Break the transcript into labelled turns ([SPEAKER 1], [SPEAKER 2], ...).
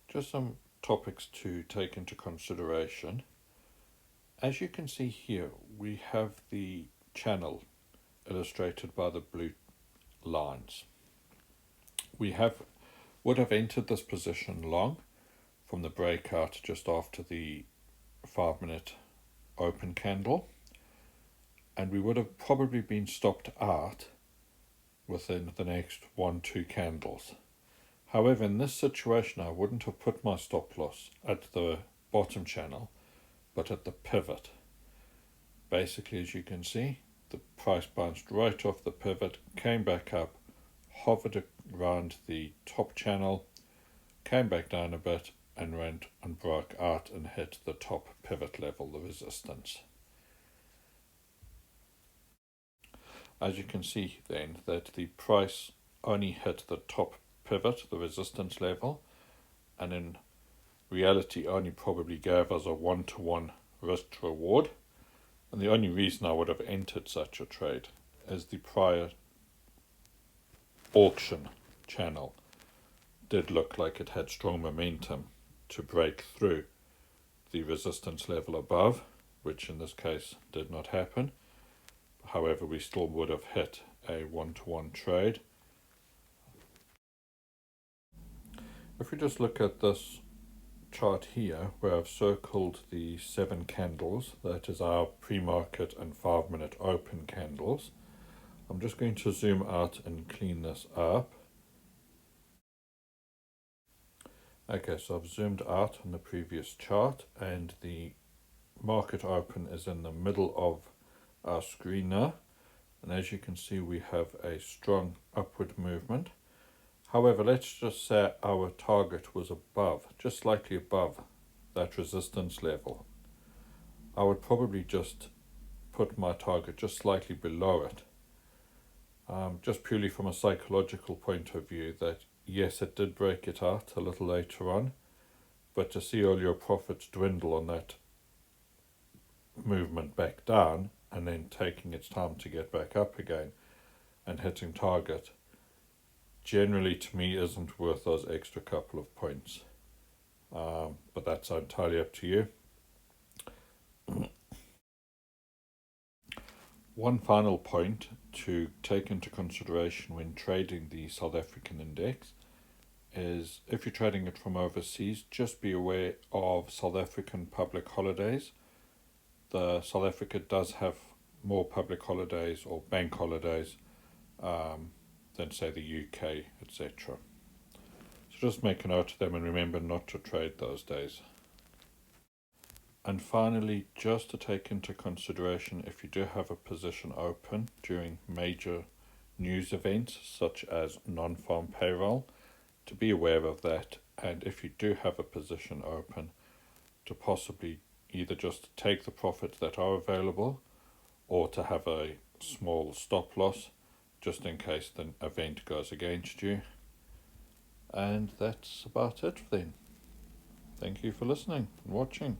[SPEAKER 1] Just some topics to take into consideration. As you can see here, we have the channel illustrated by the blue lines. We would have entered this position long from the breakout just after the 5-minute open candle, and we would have probably been stopped out within the next 1-2 candles. However, in this situation, I wouldn't have put my stop loss at the bottom channel, but at the pivot. Basically, as you can see, the price bounced right off the pivot, came back up, hovered around the top channel, came back down a bit, and went and broke out and hit the top pivot level, the resistance. As you can see then, that the price only hit the top pivot, the resistance level, and in reality only probably gave us a 1-to-1 risk to reward. And the only reason I would have entered such a trade is the prior auction channel did look like it had strong momentum to break through the resistance level above, which in this case did not happen. However, we still would have hit a 1-to-1 trade. If we just look at this chart here, where I've circled the 7 candles, that is our pre-market and 5-minute open candles. I'm just going to zoom out and clean this up. Okay, so I've zoomed out on the previous chart, and the market open is in the middle of our screen now, and as you can see, we have a strong upward movement. However, let's just say our target was above, just slightly above that resistance level. I would probably just put my target just slightly below it, just purely from a psychological point of view, that yes, it did break it out a little later on, but to see all your profits dwindle on that movement back down and then taking its time to get back up again and hitting target, generally to me isn't worth those extra couple of points, but that's entirely up to you. One final point to take into consideration when trading the South African index is, if you're trading it from overseas, just be aware of South African public holidays. South Africa does have more public holidays or bank holidays than say the UK, etc. So just make a note of them and remember not to trade those days. And finally, just to take into consideration, if you do have a position open during major news events such as non-farm payroll, to be aware of that, and if you do have a position open, to possibly either just take the profits that are available or to have a small stop loss just in case the event goes against you. And that's about it then. Thank you for listening and watching.